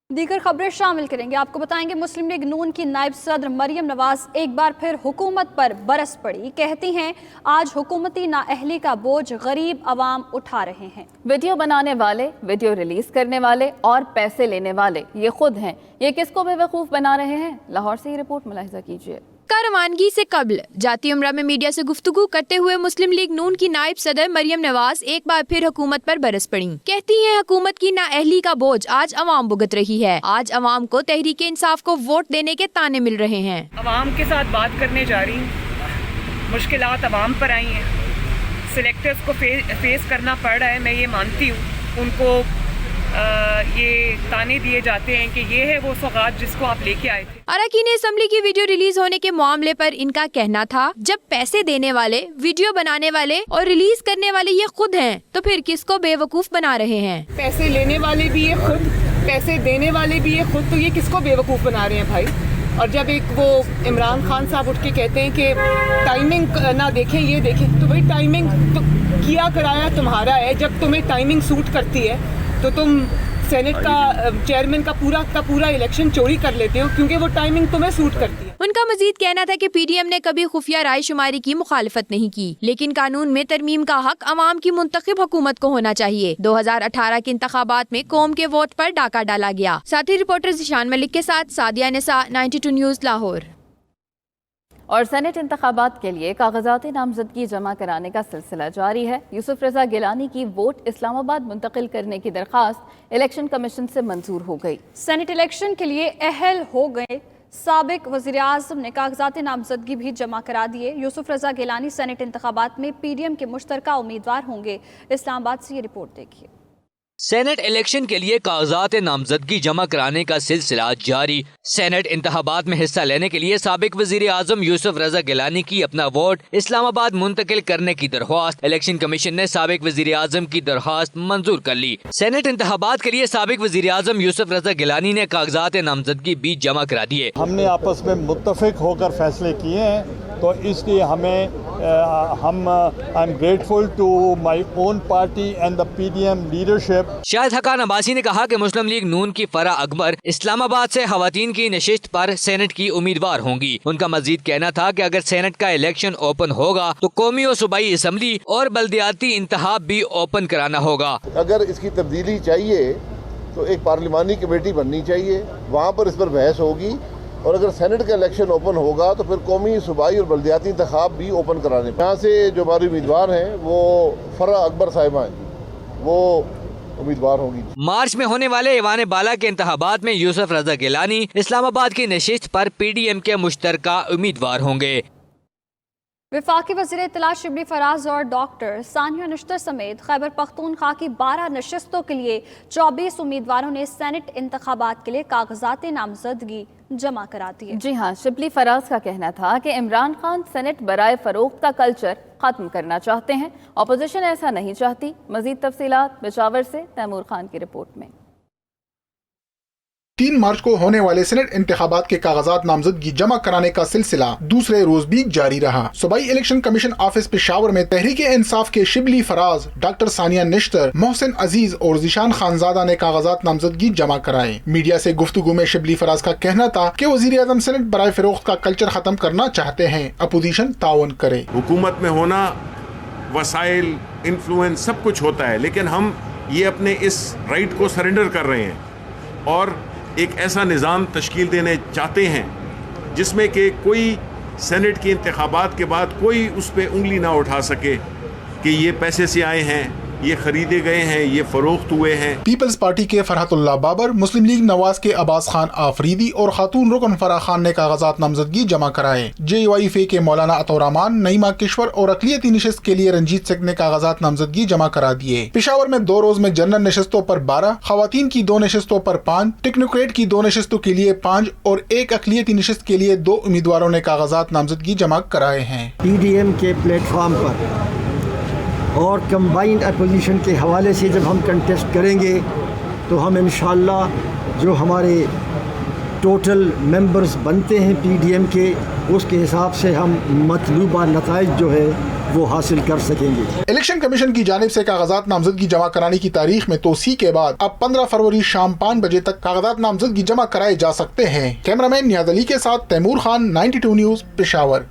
दीगर खबरें शामिल करेंगे। आपको बताएंगे मुस्लिम लीग नून की नायब सदर मरियम नवाज एक बार फिर हुकूमत पर बरस पड़ी। कहती हैं आज हुकूमती नाअहली का बोझ गरीब अवाम उठा रहे हैं। वीडियो बनाने वाले, वीडियो रिलीज करने वाले और पैसे लेने वाले ये खुद हैं। ये किसको बेवकूफ़ बना रहे हैं? लाहौर से ये रिपोर्ट मुलाहिजा कीजिए। रवानगी से कबल जाती उम्रा में मीडिया से गुफ्तगू करते हुए मुस्लिम लीग नून की नायब सदर मरियम नवाज एक बार फिर हुकूमत पर बरस पड़ी। कहती हैं हुकूमत की नाअहली का बोझ आज अवाम भुगत रही है। आज अवाम को तहरीक इंसाफ को वोट देने के ताने मिल रहे हैं। अवाम के साथ बात करने जा रही हूँ, मुश्किलात अवाम पर आई हैं, सिलेक्टर्स को फेस करना पड़ रहा है। मैं ये मानती हूँ, उनको ये ताने दिए जाते हैं कि ये है वो सौगात जिसको आप लेके आए थे। अरकान असेंबली की वीडियो रिलीज होने के मामले पर इनका कहना था जब पैसे देने वाले, वीडियो बनाने वाले और रिलीज करने वाले ये खुद हैं तो फिर किसको बेवकूफ बना रहे हैं? पैसे लेने वाले भी ये खुद, पैसे देने वाले भी ये खुद, तो ये किसको बेवकूफ बना रहे हैं भाई? और जब एक वो इमरान खान साहब उठ के कहते हैं कि टाइमिंग ना देखें ये देखें, तो भाई टाइमिंग तो किया कराया तुम्हारा है। जब तुम्हें टाइमिंग सूट करती है तो तुम सेनेट का चेयरमैन का पूरा इलेक्शन चोरी कर लेते हो क्योंकि वो टाइमिंग तुम्हें सूट करती है। उनका मजीद कहना था कि पीडीएम ने कभी खुफिया राय शुमारी की मुखालिफत नहीं की, लेकिन कानून में तरमीम का हक अवाम की मुंतखब हुकूमत को होना चाहिए। 2018 के इंतखाबात में कौम के वोट पर डाका डाला गया। साथी रिपोर्टर जिशान मलिक के साथ सादिया निसा, 92 न्यूज़ लाहौर। और सेनेट इंतखाबात के लिए कागजात नामजदगी जमा कराने का सिलसिला जारी है। यूसुफ रजा गिलानी की वोट इस्लामाबाद मुंतकिल करने की दरख्वास्त इलेक्शन कमीशन से मंजूर हो गई। सेनेट इलेक्शन के लिए अहल हो गए साबिक वज़ीर आज़म ने कागजात नामजदगी भी जमा करा दिए। यूसुफ रजा गिलानी सेनेट इंतखाबात में पीडीएम के मुश्तरका उम्मीदवार होंगे। इस्लामाबाद से ये रिपोर्ट देखिए। सेनेट इलेक्शन के लिए कागजात नामजदगी जमा कराने का सिलसिला जारी। सेनेट इंतखाबात में हिस्सा लेने के लिए साबिक वजीर आजम यूसुफ रजा गिलानी की अपना वोट इस्लामाबाद मुंतकिल करने की दरख्वास्त इलेक्शन कमीशन ने साबिक वजीर आजम की दरख्वास्त मंजूर कर ली। सेनेट इंतखाबात के लिए साबिक वजीर आजम यूसुफ रजा गिलानी ने कागजात नामजदगी भी जमा करा दिए। हमने आपस में मुत्तफिक होकर फैसले किए हैं, तो इसलिए हमें I am grateful to my own party and the PDM leadership. Shahid Khaqan Abbasi ने कहा कि मुस्लिम लीग नून की फरा अकबर इस्लामाबाद से खवातीन की नशिस्त पर सेनेट की उम्मीदवार होंगी। उनका मजीद कहना था कि अगर सेनेट का इलेक्शन ओपन होगा तो कौमी और सूबाई असम्बली और बल्दियाती इंतखाब भी ओपन कराना होगा। अगर इसकी तब्दीली चाहिए तो एक पार्लिमानी कमेटी बननी चाहिए, वहाँ पर इस पर बहस होगी, और अगर सेनेट का इलेक्शन ओपन होगा तो फिर कौमी, सूबाई और बल्दियाती इंतखाब भी ओपन कराने। यहाँ से जो हमारे उम्मीदवार हैं वो फरा अकबर साहिबा हैं, वो उम्मीदवार होंगी। मार्च में होने वाले ईवान बाला के इंतखाबात में यूसुफ रजा गिलानी इस्लामाबाद की नशिस्त पर पीडीएम के मुश्तरका उम्मीदवार होंगे। वफाकी वज़ीर इत्तला शिबली फराज और डॉक्टर सानिया निश्तर समेत खैबर पख्तूनख्वा की 12 नशिस्तों के लिए 24 उम्मीदवारों ने सेनेट इंतखाबात के लिए कागजात नामजदगी जमा करा दिए। जी हाँ, शिबली फराज का कहना था कि इमरान खान सेनेट बराए फरोख्त का कल्चर खत्म करना चाहते हैं, अपोजिशन ऐसा नहीं चाहती। मजीद तफसीलात पेशावर से तैमूर खान की रिपोर्ट में। 3 मार्च को होने वाले सेनेट इंतखाबात के कागजात नामजदगी जमा कराने का सिलसिला दूसरे रोज भी जारी रहा। सूबाई इलेक्शन कमीशन ऑफिस पेशावर में तहरीक इंसाफ के शिबली फराज, डॉक्टर सानिया निश्तर, मोहसिन अजीज और जिशान खानजादा ने कागजात नामजदगी जमा कराए। मीडिया से गुफ्तगू में शिबली फराज का कहना था कि वजीर आजम सेनेट बराए फरोख्त का कल्चर खत्म करना चाहते हैं, अपोजिशन ताउन करे। हुकूमत में होना, वसाइल, इन्फ्लुएंस सब कुछ होता है, लेकिन हम ये अपने इस राइट को सरेंडर कर रहे हैं और एक ऐसा निज़ाम तश्कील देने चाहते हैं जिसमें कि कोई सेनेट के इंतखाबात के बाद कोई उस पर उंगली ना उठा सके कि ये पैसे से आए हैं, ये खरीदे गए हैं, ये फरोख्त हुए हैं। पीपल्स पार्टी के फरहतुल्लाह बाबर, मुस्लिम लीग नवाज के अब्बास खान आफरीदी और खातून रुकन फराह खान ने कागजात नामजदगी जमा कराए। JYF के मौलाना अतौरहमान, नईमा किश्वर और अकलियती नशिस्त के लिए रंजीत सिंह ने कागजात नामजदगी जमा करा दिए। पेशावर में 2 रोज में जनरल नशिस्तों पर 12, खवातीन की 2 नशिस्तों पर 5, टेक्नोक्रेट की 2 नशिस्तों के लिए 5 और 1 अकलियती नशिस्त के लिए 2 उम्मीदवारों ने कागजात नामजदगी जमा कराए हैं। पीडीएम के प्लेटफॉर्म पर और कंबाइंड अपोजिशन के हवाले से जब हम कंटेस्ट करेंगे तो हम इंशाअल्लाह जो हमारे टोटल मेंबर्स बनते हैं पीडीएम के, उसके हिसाब से हम मतलूबा नताइज जो है वो हासिल कर सकेंगे। इलेक्शन कमीशन की जानिब से कागजात नामजदगी जमा कराने की तारीख में तोसी के बाद अब 15 फरवरी शाम 5 बजे तक कागजात नामजदगी जमा कराए जा सकते हैं। कैमरामैन नियाज अली के साथ तैमूर खान, 92 न्यूज़, पेशावर।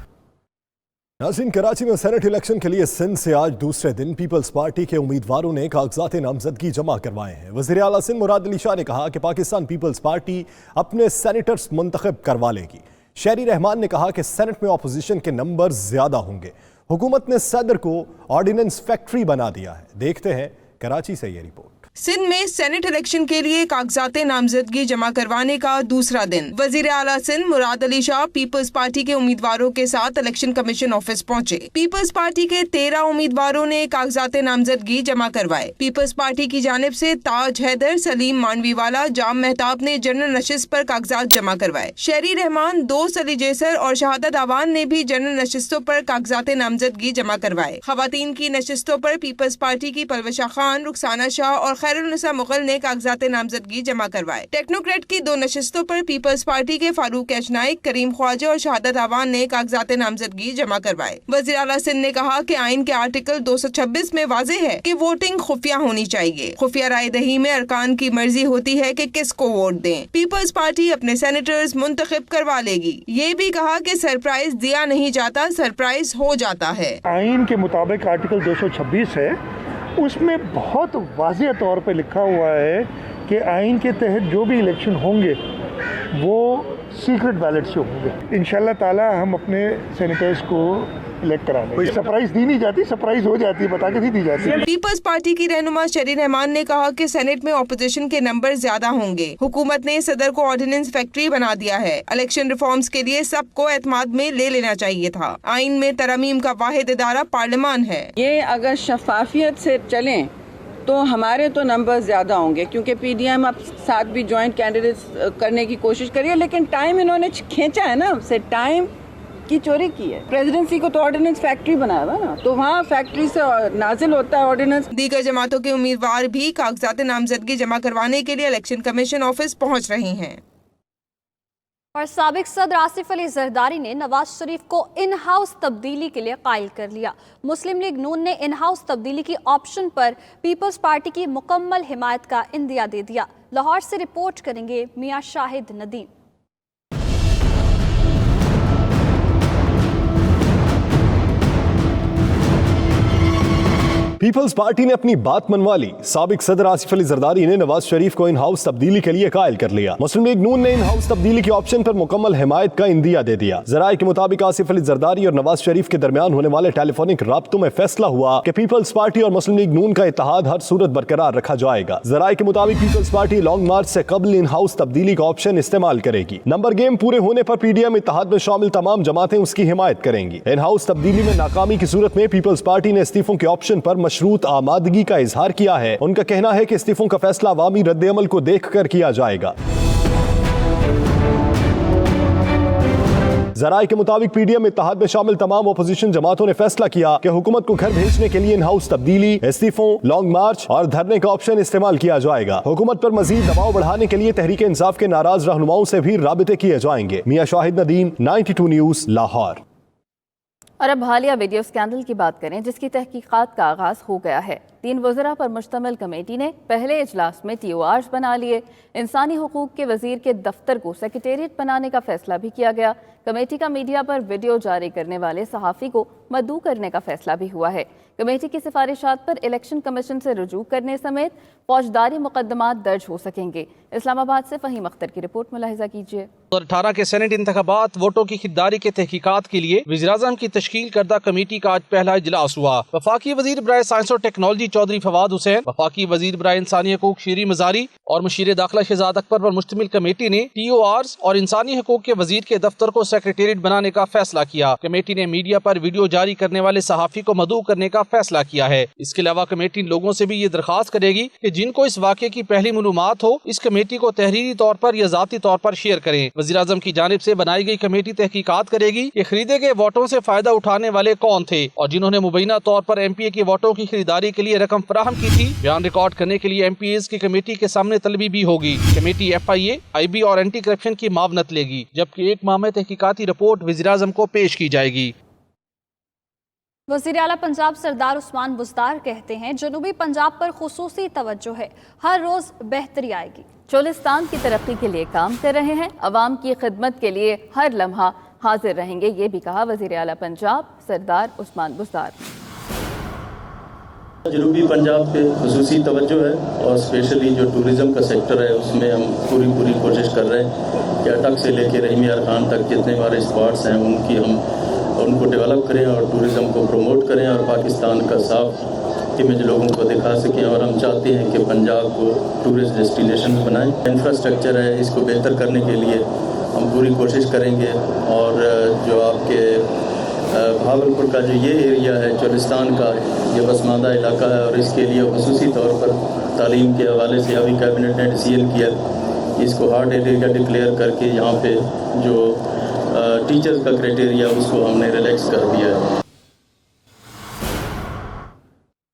नाज़रीन, कराची में सेनेट इलेक्शन के लिए सिंध से आज दूसरे दिन पीपल्स पार्टी के उम्मीदवारों ने कागजात नामजदगी जमा करवाए हैं। वज़ीर आला सिंध मुराद अली शाह ने कहा कि पाकिस्तान पीपल्स पार्टी अपने सेनेटर्स मुंतखब करवा लेगी। शहरी रहमान ने कहा कि सेनेट में अपोजिशन के नंबर ज्यादा होंगे। हुकूमत ने सदर को ऑर्डिनेंस फैक्ट्री बना दिया है। देखते हैं कराची से ये रिपोर्ट। सिंध में सेनेट इलेक्शन के लिए कागजात नामजदगी जमा करवाने का दूसरा दिन। वजीर आला सिंध मुराद अली शाह पीपल्स पार्टी के उम्मीदवारों के साथ इलेक्शन कमीशन ऑफिस पहुंचे। पीपल्स पार्टी के 13 उम्मीदवारों ने कागजात नामजदगी जमा करवाए। पीपल्स पार्टी की जानिब से ताज हैदर, सलीम मानवीवाला, जाम मेहताब ने जनरल नशिस्त पर कागजात जमा करवाए। शहरी रहमान, दोस्त अली जैसर और शहादत आवान ने भी जनरल नशिस्तों पर कागजात नामजदगी जमा करवाए। खवातीन की नशिस्तों पर पीपल्स पार्टी की परवशा खान, रुखसाना शाह और खैरुन्निसा मुगल ने कागजात नामजदगी जमा करवाए। टेक्नोक्रेट की 2 नशिस्तों पर पीपल्स पार्टी के फारूक एचनाइक, करीम ख्वाजा और शहादत आवान ने कागजात नामजदगी जमा करवाए। वज़ीर आला सिंध ने कहा कि आइन के आर्टिकल 226 में वाज़ेह है कि वोटिंग खुफिया होनी चाहिए। खुफिया राय दही में अरकान की मर्जी होती है कि किसको वोट दें। पीपल्स पार्टी अपने सेनेटर्स मुंतखब करवा लेगी। ये भी कहा कि सरप्राइज दिया नहीं जाता, सरप्राइज हो जाता है। आइन के मुताबिक आर्टिकल 226 है, उसमें बहुत वाज़ेह तौर पे लिखा हुआ है कि आइन के तहत जो भी इलेक्शन होंगे वो सीक्रेट बैलेट से होंगे। इंशाल्लाह ताला हम अपने सेनेटर्स को इलेक्ट कराएंगे। सरप्राइज दी नहीं जाती, सरप्राइज हो जाती है, बता के दी जाती है। पीपल्स पार्टी की रहनुमा शहरी रहमान ने कहा कि सेनेट में ऑपोजिशन के नंबर ज्यादा होंगे। हुकूमत ने सदर को ऑर्डिनेंस फैक्ट्री बना दिया है। इलेक्शन रिफॉर्म्स के लिए सबको एतमाद में ले लेना चाहिए था। आइन में तरमीम का वाहिद इदारा पार्लियामान है। ये अगर शफाफियत से चलें तो हमारे तो नंबर ज़्यादा होंगे, क्योंकि पीडीएम अब साथ भी जॉइंट कैंडिडेट्स करने की कोशिश करी है, लेकिन टाइम इन्होंने खींचा है ना, से टाइम की चोरी की है। प्रेसिडेंसी को तो ऑर्डिनेंस फैक्ट्री बनाया हुआ ना, तो वहाँ फैक्ट्री से नाजिल होता है ऑर्डिनेंस। दीगर जमातों के उम्मीदवार भी कागजात नामजदगी जमा करवाने के लिए इलेक्शन कमीशन ऑफिस पहुँच रहे हैं। और साबिक सदर आसिफ अली जरदारी ने नवाज शरीफ को इन हाउस तब्दीली के लिए कायल कर लिया। मुस्लिम लीग नून ने इन हाउस तब्दीली की ऑप्शन पर पीपल्स पार्टी की मुकम्मल हिमायत का इंदिया दे दिया। लाहौर से रिपोर्ट करेंगे मियां शाहिद नदीम। पीपल्स पार्टी ने अपनी बात मनवा ली। साबिक सदर आसिफ अली जरदारी ने नवाज शरीफ को इन हाउस तब्दीली के लिए कायल कर लिया। मुस्लिम लीग नून ने इन हाउस तब्दीली के ऑप्शन पर मुकम्मल हिमायत का इंदिया दे दिया। जराये के मुताबिक आसिफ अली जरदारी और नवाज शरीफ के दरमियान होने वाले टेलीफोनिक राब्तों में फैसला हुआ कि पीपल्स पार्टी और मुस्लिम लीग नून का इत्तेहाद हर सूरत बरकरार रखा जाएगा। जराये के मुताबिक पीपल्स पार्टी लॉन्ग मार्च से कबल इन हाउस तब्दीली का ऑप्शन इस्तेमाल करेगी। नंबर गेम पूरे होने पर पीडीएम इत्तेहाद में शामिल तमाम जमातें उसकी हिमायत करेंगी। इन हाउस तब्दीली में नाकामी की सूरत में पीपल्स पार्टी ने इस्तीफों के ऑप्शन पर मशरूत आमादगी का इजहार किया है। उनका कहना है कि इस्तीफों का फैसला अवामी रद्द-ए-अमल को देखकर किया जाएगा। जराये के मुताबिक पीडीएम इत्तेहाद में शामिल तमाम अपोजिशन जमातों ने फैसला किया कि हुकूमत को घर भेजने के लिए इन हाउस तब्दीली, इस्तीफों, लॉन्ग मार्च और धरने का ऑप्शन इस्तेमाल किया जाएगा। हुकूमत पर मजीद दबाव बढ़ाने के लिए तहरीक इंसाफ के नाराज रहनुमाओं से भी राबिते किए जाएंगे। मियां शाहिद नदीम, 92 न्यूज़, लाहौर। और अब हालिया वीडियो स्कैंडल की बात करें, जिसकी तहकीकात का आगाज हो गया है। 3 वज़रा पर मुश्तमिल कमेटी ने पहले इजलास में TORs बना लिए। इंसानी हुकूक के वजीर के दफ्तर को सेक्रेटेरिएट बनाने का फैसला भी किया गया। कमेटी का मीडिया पर वीडियो जारी करने वाले सहाफ़ी को मदऊ करने का फैसला भी हुआ है। कमेटी की सिफारिशात पर इलेक्शन कमीशन से रुजू करने समेत फौजदारी मुकदमात दर्ज हो सकेंगे। इस्लामाबाद से फहीम अख्तर की रिपोर्ट मुलाहिजा कीजिए। 2018 के सेनेट इंतखाबात वोटों की खिददारी के तहकीकात के लिए वज़ीर-ए-आज़म की तश्कील करदा कमेटी का आज पहला इजलास हुआ। वफाकी वजीर बराए साइंस और टेक्नोलॉजी चौधरी फवाद हुसैन, वफाकी वजीर बराए इंसानी हकूक शीरी मजारी और मुशीर दाखिला शहजाद अकबर पर मुश्तमिल कमेटी ने TORs और इंसानी हकूक के वजीर के दफ्तर को सेक्रेटेरिएट बनाने का फैसला किया। कमेटी ने मीडिया पर वीडियो जारी करने वाले सहाफ़ी को मदऊ करने का फैसला किया है। इसके अलावा कमेटी लोगों से भी ये दरख्वास्त करेगी कि जिनको इस वाक़े की पहली मालूमात हो, इस कमेटी को तहरीरी तौर पर या ज़ाती तौर पर शेयर करें। वज़ीर-ए-आज़म की जानिब से बनाई गई कमेटी तहकीकात करेगी कि खरीदे गए वोटों से फायदा उठाने वाले कौन थे और जिन्होंने मुबैना तौर पर MPA के वोटों की खरीदारी के लिए रकम फराहम की थी। बयान रिकॉर्ड करने के लिए MPAs की कमेटी के सामने तलबी भी होगी। कमेटी FIA, IB और एंटी करप्शन की मावनत लेगी, जबकि 1 माह में तहकीकाती रिपोर्ट वज़ीर-ए-आज़म को पेश की जाएगी। वज़ीर आला पंजाब सरदार उस्मान बुज़दार कहते हैं जनूबी पंजाब पर खुसूसी तवज्जो है, हर रोज़ बेहतरी आएगी। चोलिस्तान की तरक्की के लिए काम कर रहे हैं, अवाम की खिदमत के लिए हर लम्हा हाजिर रहेंगे, ये भी कहा वज़ीर आला पंजाब सरदार उस्मान बुज़दार। जनूबी पंजाब पे खुसूसी तवज्जो है और स्पेशली जो टूरिज़म का सेक्टर है उसमें हम पूरी कोशिश कर रहे हैं कि अटक से लेकर रहीम यार खान तक जितने हमारे स्पॉट्स हैं उनको डेवलप करें और टूरिज़म को प्रमोट करें और पाकिस्तान का साफ इमेज लोगों को दिखा सकें। और हम चाहते हैं कि पंजाब को टूरिस्ट डेस्टिनेशन बनाएं। इंफ्रास्ट्रक्चर है इसको बेहतर करने के लिए हम पूरी कोशिश करेंगे। और जो आपके भावलपुर का जो ये एरिया है चोलिस्तान का, ये पसमानदा इलाका है और इसके लिए खुसूसी तौर पर तालीम के हवाले से अभी कैबिनेट ने डिसीजन किया इसको हार्ट एरिया डिक्लेयर करके यहाँ पे जो टीचर्स का क्राइटेरिया उसको हमने रिलैक्स कर दिया है।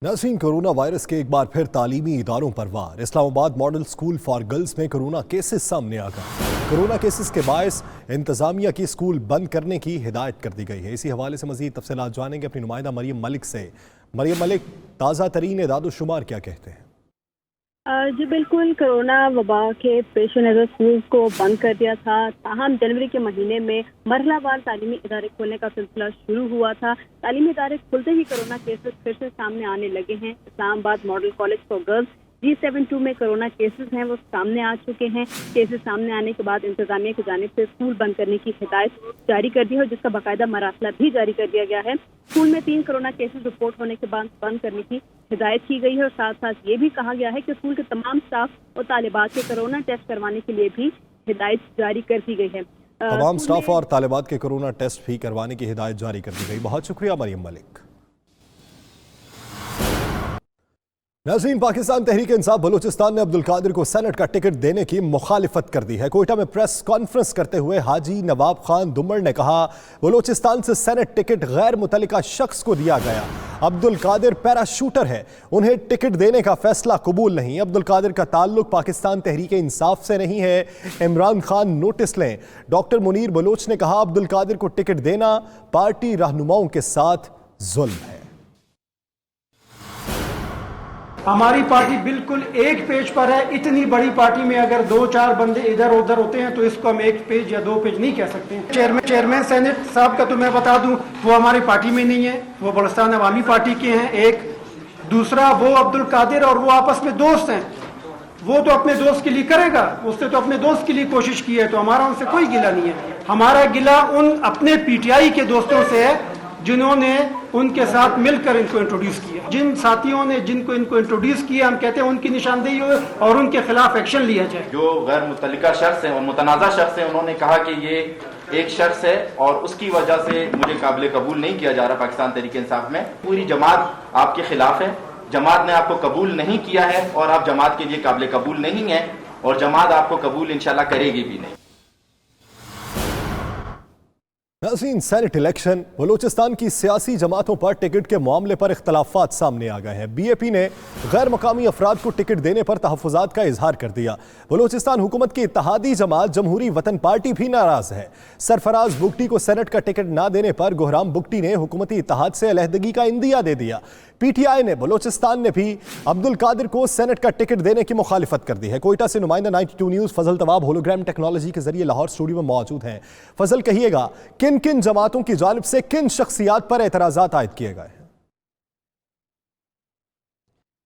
नाज़रीन, कोरोना वायरस के एक बार फिर तालीमी इदारों पर वार। Islamabad model school for girls में कोरोना केसेस सामने आ गए। कोरोना केसेस के बायस इंतजामिया की स्कूल बंद करने की हिदायत कर दी गई है। इसी हवाले से मजीद तफसीलात जानेंगे अपनी नुमाइंदा मरियम मलिक से। मरियम मलिक, ताज़ा तरीन एदाद-ओ-शुमार क्या कहते हैं? जी बिल्कुल, कोरोना वबा के पेश नज़र स्कूल को बंद कर दिया था। ताहम जनवरी के महीने में मरहलावार तालीमी इदारे खोलने का सिलसिला शुरू हुआ था। तालीमी इदारे खुलते ही कोरोना केसेस फिर से सामने आने लगे हैं। Islamabad model college for girls G72 में कोरोना केसेस हैं वो सामने आ चुके हैं। केसेस सामने आने के बाद इंतजामिया की जानिब से स्कूल बंद करने की हिदायत जारी कर दी है और जिसका बाकायदा मरासला भी जारी कर दिया गया है। स्कूल में 3 कोरोना केसेस रिपोर्ट होने के बाद बंद करने की हिदायत की गई है और साथ साथ ये भी कहा गया है कि स्कूल के तमाम स्टाफ और तालिबात के कोरोना टेस्ट करवाने के लिए भी हिदायत जारी कर दी गई है। तमाम स्टाफ और तालिबात के कोरोना टेस्ट भी करवाने की हिदायत जारी कर दी गई। बहुत शुक्रिया मरियम मलिक। नाज़रीन, पाकिस्तान तहरीक इंसाफ बलूचिस्तान ने अब्दुल कादिर को सेनेट का टिकट देने की मुखालिफत कर दी है। कोयटा में प्रेस कॉन्फ्रेंस करते हुए हाजी नवाब खान दुम्मड़ ने कहा बलूचिस्तान से सेनेट टिकट गैर मुतल्लिका शख्स को दिया गया। अब्दुल कादिर पैराशूटर है, उन्हें टिकट देने का फैसला कबूल नहीं। अब्दुल कादिर का ताल्लुक पाकिस्तान तहरीक इंसाफ से नहीं है, इमरान खान नोटिस लें। डॉक्टर मुनीर बलोच ने कहा अब्दुल कादिर को टिकट देना पार्टी रहनुमाओं के साथ जुल्म है। हमारी पार्टी बिल्कुल एक पेज पर है। इतनी बड़ी पार्टी में अगर 2-4 बंदे इधर उधर होते हैं तो इसको हम एक पेज या 2 पेज नहीं कह सकते हैं। चेयरमैन सेनेट साहब का तो मैं बता दूं वो हमारी पार्टी में नहीं है, वो बलूचिस्तान अवामी पार्टी के हैं। एक दूसरा वो अब्दुल कादिर और वो आपस में दोस्त हैं, वो तो अपने दोस्त के लिए करेगा, उसने तो अपने दोस्त के लिए कोशिश की है, तो हमारा उनसे कोई गिला नहीं है। हमारा गिला उन अपने पीटीआई के दोस्तों से है जिन्होंने उनके साथ मिलकर इनको इंट्रोड्यूस किया। जिन साथियों ने जिनको इनको इंट्रोड्यूस किया हम कहते हैं उनकी निशानदेही हो और उनके खिलाफ एक्शन लिया जाए। जो गैर मुतल्लिका शख्स है और मुतनाज़ा शख्स है उन्होंने कहा कि ये एक शख्स है और उसकी वजह से मुझे काबिल कबूल नहीं किया जा रहा पाकिस्तान तहरीक इंसाफ में। पूरी जमात आपके खिलाफ है, जमात ने आपको कबूल नहीं किया है और आप जमात के लिए काबिल कबूल नहीं है और जमात आपको कबूल इंशाल्लाह करेगी भी नहीं। नाज़रीन, सेनेट इलेक्शन बलूचिस्तान की सियासी जमातों पर टिकट के मामले पर इख्तलाफात सामने आ गए हैं। बीएपी ने गैर मकामी अफराद को टिकट देने पर तहफ़्फ़ुज़ात का इजहार कर दिया। बलूचिस्तान हुकूमत की इत्तेहादी जमात जमहूरी वतन पार्टी भी नाराज़ है। सरफराज बुगटी को सेनेट का टिकट ना देने पर गुहराम बुगटी ने हुकूमती इत्तेहाद से अलहदगी का इंदिया दे दिया। पीटीआई ने बलूचिस्तान ने भी अब्दुल कादिर को सेनेट का टिकट देने की मुखालिफत कर दी है। कोयटा से नुमाइंदा 92 न्यूज़ फजल तवाब होलोग्राम टेक्नोलॉजी के जरिए लाहौर स्टूडियो में मौजूद हैं। फजल, कहिएगा किन किन जमातों की जानिब से किन शख्सियात पर एतराज़ात आयद किए गए हैं?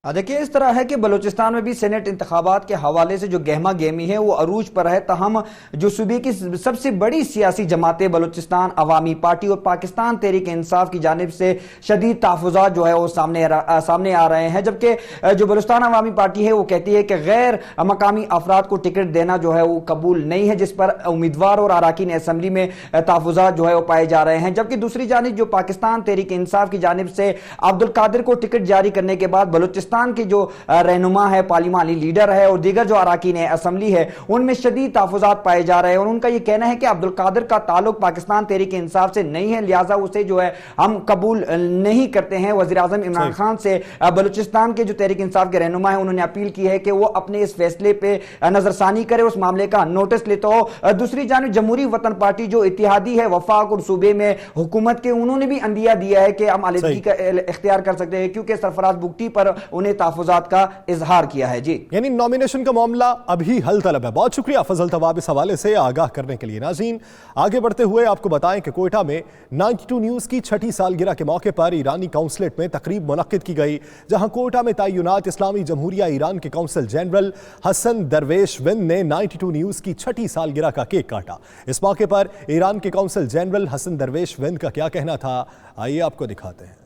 देखिए, इस तरह है कि बलूचिस्तान में भी सेनेट इंतखाबात के हवाले से जो गहमा गहमी है वो अरूज पर है। तहम जो सूबे की सबसे बड़ी सियासी जमातें बलूचिस्तान अवामी पार्टी और पाकिस्तान तहरीक इंसाफ की जानिब से शदीद तहफ़्फ़ुज़ात जो है वो सामने आ रहे हैं। जबकि जो बलूचिस्तान अवामी पार्टी है वो कहती है कि गैर मकामी अफराद को टिकट देना जो है वो कबूल नहीं है, जिस पर उम्मीदवार और अराकीन असम्बली में तहफ़्फ़ुज़ात जो है वो पाए जा रहे हैं। जबकि दूसरी जानिब जो पाकिस्तान तहरीक इंसाफ की जानिब से अब्दुल कादिर को टिकट जारी करने के बाद बलूचिस्तान بلوچستان کے جو رہنما ہے, پارلیمانی لیڈر ہے اور دیگر جو اراکین اسمبلی ہے, ان میں شدید تحفظات پائے جا رہے ہیں اور ان کا یہ کہنا ہے کہ عبدالقادر کا تعلق پاکستان تحریک انصاف سے نہیں ہے, لہٰذا اسے جو ہے ہم قبول نہیں کرتے ہیں. وزیر اعظم عمران خان سے بلوچستان کے جو تحریک انصاف کے رہنما ہیں انہوں نے اپیل کی ہے کہ وہ اپنے اس فیصلے پہ نظر ثانی کرے, اس معاملے کا نوٹس لیتا ہو. دوسری جانب جمہوری وطن پارٹی جو اتحادی ہے وفاق اور صوبے میں حکومت کے, انہوں نے بھی اندیہ دیا ہے کہ ہم علیحدگی کا اختیار کر سکتے ہیں کیونکہ سرفراز بگٹی پر انہیں تحفظات کا اظہار کیا ہے. جی یعنی نامینیشن کا معاملہ ابھی حل طلب ہے. بہت شکریہ فضل طواب اس حوالے سے آگاہ کرنے کے لیے. ناظرین آگے بڑھتے ہوئے آپ کو بتائیں کہ کوئٹہ میں 92 نیوز کی 6ٹھی سالگرہ کے موقع پر ایرانی کونسلیٹ میں تقریب منعقد کی گئی, جہاں کوئٹہ میں تعینات اسلامی جمہوریہ ایران کے قونصل جنرل حسن درویش وند نے 92 نیوز کی 6ٹھی سالگرہ کا کیک کاٹا. اس موقع پر ایران کے قونصل جنرل حسن درویش وند کا کیا کہنا تھا, آئیے آپ کو دکھاتے ہیں.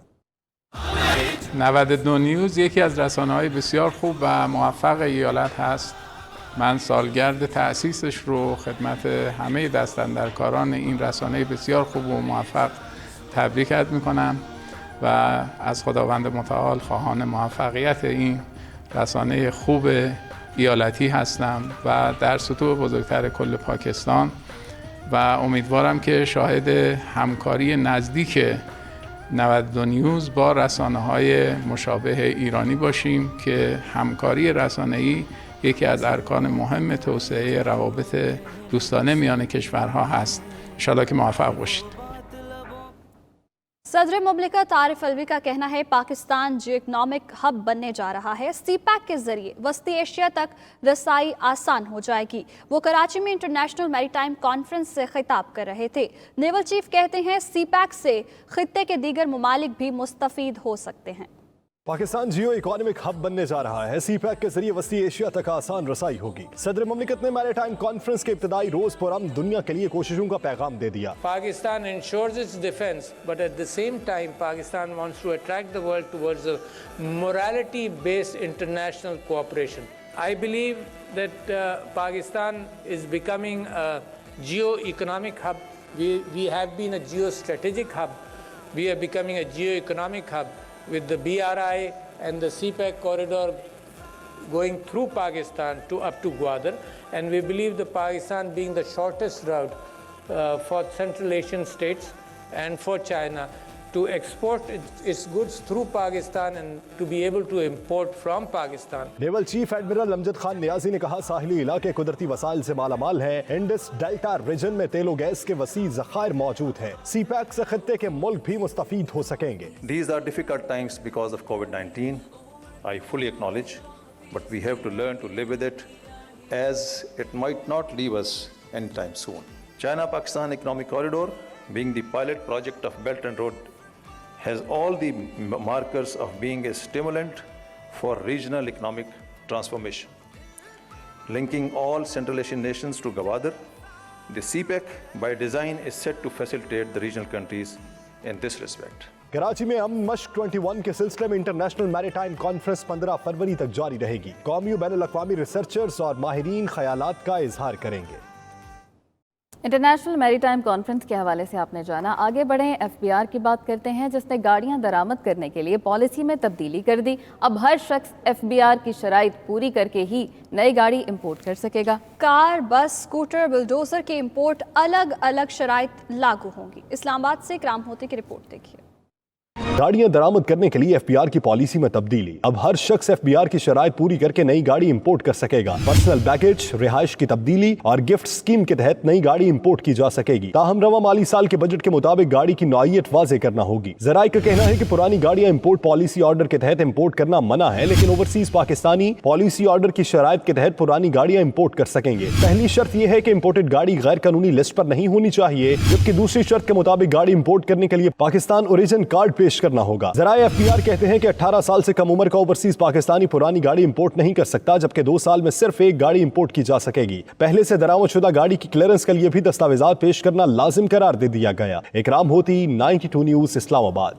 92 نیوز یکی از رسانه‌های بسیار خوب و موفق ایالت هست. من سالگرد تأسیسش رو خدمت همه دستاندرکاران این رسانه بسیار خوب و موفق تبریک عرض می‌کنم و از خداوند متعال خواهان موفقیت این رسانه خوب ایالتی هستم و در سطوح بزرگتر کل پاکستان و امیدوارم که شاهد همکاری نزدیک 92 نیوز با رسانه‌های مشابه ایرانی باشیم که همکاری رسانه‌ای یکی از ارکان مهم توسعه روابط دوستانه میان کشورها هست. انشاءالله که موفق باشید. صدر مملکت عارف الوی کا کہنا ہے پاکستان جیو اکنامک ہب بننے جا رہا ہے. سی پیک کے ذریعے وسطی ایشیا تک رسائی آسان ہو جائے گی. وہ کراچی میں انٹرنیشنل میری ٹائم کانفرنس سے خطاب کر رہے تھے. نیول چیف کہتے ہیں سی پیک سے خطے کے دیگر ممالک بھی مستفید ہو سکتے ہیں. پاکستان جیو اکانومک ہب بننے جا رہا ہے. سی پیک کے ذریعے وسطی ایشیا تک آسان رسائی ہوگی. صدر مملکت نے میری ٹائم کانفرنس کے ابتدائی روز پر ہم دنیا کے لیے کوششوں کا پیغام دے دیا. Pakistan ensures its defense, but at the same time Pakistan wants to attract the world towards a morality-based international cooperation. I believe that Pakistan is becoming a geo-economic hub. We have been a geo-strategic hub. We are becoming a geo-economic hub. With the BRI and the CPEC corridor going through Pakistan to up to Gwadar, and we believe the Pakistan being the shortest route for Central Asian states and for China to export its goods through Pakistan and to be able to import from Pakistan. Naval chief admiral Amjad Khan Niazi نے کہا ساحلی علاقے قدرتی وسائل سے مالا مال ہیں. Indus delta region میں تیل و گیس کے وسیع ذخائر موجود ہیں. سی پیک سے خطے کے ملک بھی مستفید ہو سکیں گے. These are difficult times because of COVID-19. I fully acknowledge, but we have to learn to live with it as it might not leave us anytime soon. China-Pakistan Economic Corridor, being the pilot project of Belt and Road, has all the markers of being a stimulant for regional economic transformation. Linking all Central Asian nations to Gwadar, the CPEC by design is set to facilitate the regional countries in this respect. Karachi میں ہم مشق 21 کے سلسلے میں international میری time conference 15 فروری تک جاری رہے گی. قومی و بین الاقوامی ریسرچرز اور ماہرین خیالات کا اظہار کریں گے. انٹرنیشنل میری ٹائم کانفرنس کے حوالے سے آپ نے جانا. آگے بڑھیں, ایف بی آر کی بات کرتے ہیں جس نے گاڑیاں درآمد کرنے کے لیے پالیسی میں تبدیلی کر دی. اب ہر شخص ایف بی آر کی شرائط پوری کر کے ہی نئی گاڑی امپورٹ کر سکے گا. کار, بس, اسکوٹر, بلڈوزر کے امپورٹ الگ الگ شرائط لاگو ہوں گی. اسلام آباد سے اکرام ہوتی کی رپورٹ دیکھیے. گاڑیاں درآمد کرنے کے لیے ایف بی آر کی پالیسی میں تبدیلی. اب ہر شخص ایف بی آر کی شرائط پوری کر کے نئی گاڑی امپورٹ کر سکے گا. پرسنل بیگیج, رہائش کی تبدیلی اور گفٹ اسکیم کے تحت نئی گاڑی امپورٹ کی جا سکے گی. تاہم رواں مالی سال کے بجٹ کے مطابق گاڑی کی نوعیت واضح کرنا ہوگی. ذرائع کا کہنا ہے کہ پرانی گاڑیاں امپورٹ پالیسی آرڈر کے تحت امپورٹ کرنا منع ہے, لیکن اوورسیز پاکستانی پالیسی آرڈر کی شرائط کے تحت پرانی گاڑیاں امپورٹ کر سکیں گے. پہلی شرط یہ ہے کہ امپورٹڈ گاڑی غیر قانونی لسٹ پر نہیں ہونی چاہیے, جبکہ دوسری شرط کے مطابق گاڑی امپورٹ کرنے کے لیے پاکستان اوریجن کارڈ پیش کرنا ہوگا. ذرائع ایف بی آر کہتے ہیں کہ 18 سال سے کم عمر کا اوورسیز پاکستانی پرانی گاڑی امپورٹ نہیں کر سکتا, جبکہ 2 سال میں صرف ایک گاڑی امپورٹ کی جا سکے گی. پہلے سے درآمد شدہ گاڑی کی کلیئرنس کے لیے بھی دستاویزات پیش کرنا لازم قرار دے دیا گیا. اکرام ہوتی 92 نیوز اسلام آباد.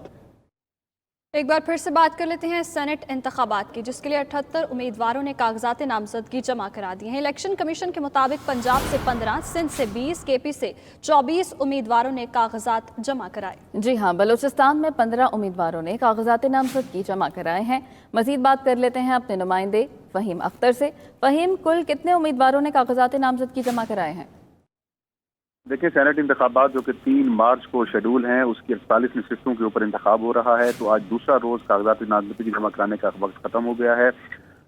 एक बार फिर से बात कर लेते हैं सेनेट इंतखाबात की, जिसके लिए 78 उम्मीदवारों ने कागजात नामजदगी जमा करा दिए हैं। इलेक्शन कमीशन के मुताबिक पंजाब से 15, सिंध से 20, केपी से 24 उम्मीदवारों ने कागजात जमा कराए। जी हाँ, बलूचिस्तान में 15 उम्मीदवारों ने कागजात नामजदगी जमा कराए हैं। मजीद बात कर लेते हैं अपने नुमाइंदे फ़हीम अख्तर से। फ़हीम, कुल कितने उम्मीदवारों ने कागजात नामजदगी जमा कराए हैं? देखिए, सेनेट इंतखाबात जो कि 3 मार्च को शेड्यूल हैं, उसकी 48 नशिस्तों के ऊपर इंतखाब हो रहा है। तो आज दूसरा रोज़ कागजात नामजदगी जमा कराने का वक्त ख़त्म हो गया है।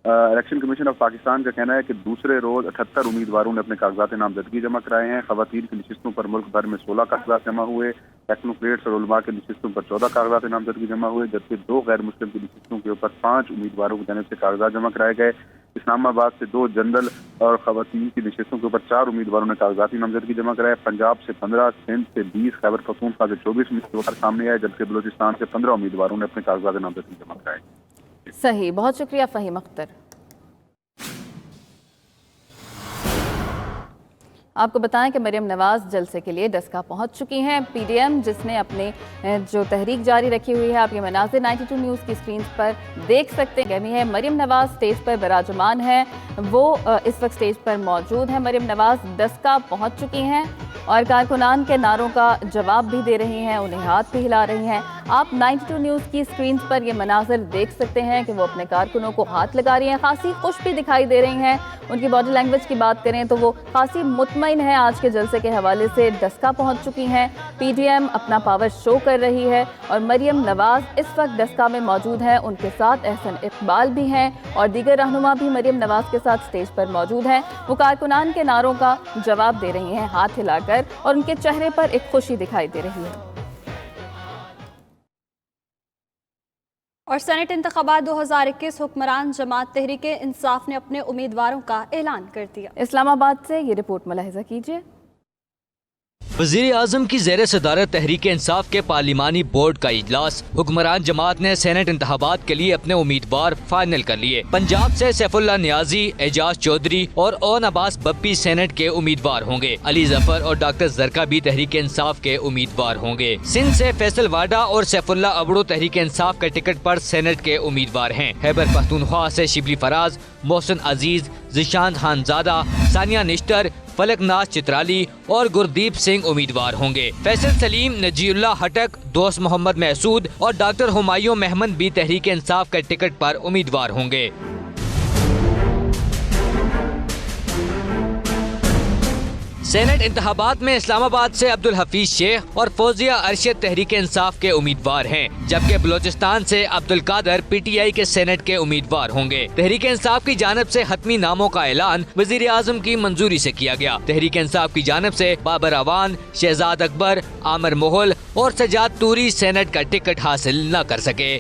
इलेक्शन कमीशन ऑफ पाकिस्तान का कहना है कि दूसरे रोज़ 78 उम्मीदवारों ने अपने कागजात नामजदगी जमा कराए हैं। ख़वातीन की नशिस्तों पर मुल्क भर में 16 कागजात जमा हुए। टेक्नोक्रेट्स और उलमा की नशिस्तों पर 14 कागजात नामजदगी जमा हुए, जबकि 2 गैर मुस्लिम की नशिस्तों के ऊपर 5 उम्मीदवारों की जानिब से कागजात जमा कराए गए। इस्लामाबाद से 2 जनरल और ख़वातीन की नशिस्तों के ऊपर 4 उम्मीदवारों ने कागजाती नामजदगी जमा कराए। पंजाब से 15, सिंध से 20, खैबर पख्तूनख्वा से 24 उम्मीदवार सामने आए, जबकि बलूचिस्तान से 15 उम्मीदवारों ने अपने कागजात नामजदगी जमा कराए। सही, बहुत शुक्रिया फ़हीम अख्तर। आपको बताएं कि मरियम नवाज़ जलसे के लिए डस्का पहुंच चुकी हैं। पीडीएम जिसने अपने जो तहरीक जारी रखी हुई है, आप ये मनाज़िर 92 न्यूज़ की स्क्रीन पर देख सकते हैं। मरियम नवाज़ स्टेज पर विराजमान है, वो इस वक्त स्टेज पर मौजूद है। मरियम नवाज़ डस्का पहुंच चुकी हैं और कारकुनान के नारों का जवाब भी दे रही हैं, उन्हें हाथ भी हिला रही हैं। आप 92 न्यूज़ की स्क्रीन पर ये मनाज़िर देख सकते हैं कि वो अपने कारकुनों को हाथ लगा रही हैं, खासी खुश भी दिखाई दे रही हैं। उनकी बॉडी लैंग्वेज की बात करें तो वो खासी मुतमईन है। आज के जलसे के हवाले से डस्का पहुंच चुकी हैं। पीडीएम अपना पावर शो कर रही है और मरियम नवाज़ इस वक्त डस्का में मौजूद हैं। उनके साथ एहसन इकबाल भी हैं और दीगर रहनुमा भी मरियम नवाज़ के साथ स्टेज पर मौजूद हैं। वो कारकुनान के नारों का जवाब दे रही हैं हाथ हिलाकर, और उनके चेहरे पर एक खुशी दिखाई दे रही है। और सेनेट इंतखाबात 2021 हुक्मरान जमात तहरीक इंसाफ ने अपने उम्मीदवारों का ऐलान कर दिया। इस्लामाबाद से ये रिपोर्ट मुलाहिजा कीजिए। वज़ीर आज़म की ज़ेर सदारत तहरीक इंसाफ के पार्लिमानी बोर्ड का इजलास। हुक्मरान जमात ने सेनेट इंतखाबात के लिए अपने उम्मीदवार फाइनल कर लिए। पंजाब से सैफुल्लाह नियाजी, एजाज चौधरी और ओन अब्बास बप्पी सेनेट के उम्मीदवार होंगे। अली जफर और डॉक्टर जरका भी तहरीक इंसाफ के उम्मीदवार होंगे। सिंध से फैसल वाडा और सैफुल्लाह अबड़ो तहरीक इंसाफ के टिकट पर सेनेट के उम्मीदवार हैं। खैबर पख्तूनख्वा से शिबली फराज, मोहसिन अजीज, जिशान खानजादा, सानिया निश्तर, फलकनाज चित्राली और गुरदीप सिंह उम्मीदवार होंगे। फैसल सलीम, नजीउल्लाह हटक, दोस्त मोहम्मद महसूद और डॉक्टर हुमायूं महमद भी तहरीक इंसाफ के टिकट पर उम्मीदवार होंगे। सेनेट इंतखाबात में इस्लामाबाद से अब्दुल हफीज शेख और फौजिया अरशद तहरीक इंसाफ के उम्मीदवार हैं, जबकि बलोचिस्तान से अब्दुल कादर पीटीआई के सेनेट के उम्मीदवार होंगे। तहरीक इंसाफ की जानिब से हतमी नामों का ऐलान वजीर आजम की मंजूरी से किया गया। तहरीक इंसाफ की जानिब से बाबर अवान, शहजाद अकबर, आमिर मोहल और सजाद तूरी सेनेट का टिकट हासिल न कर सके।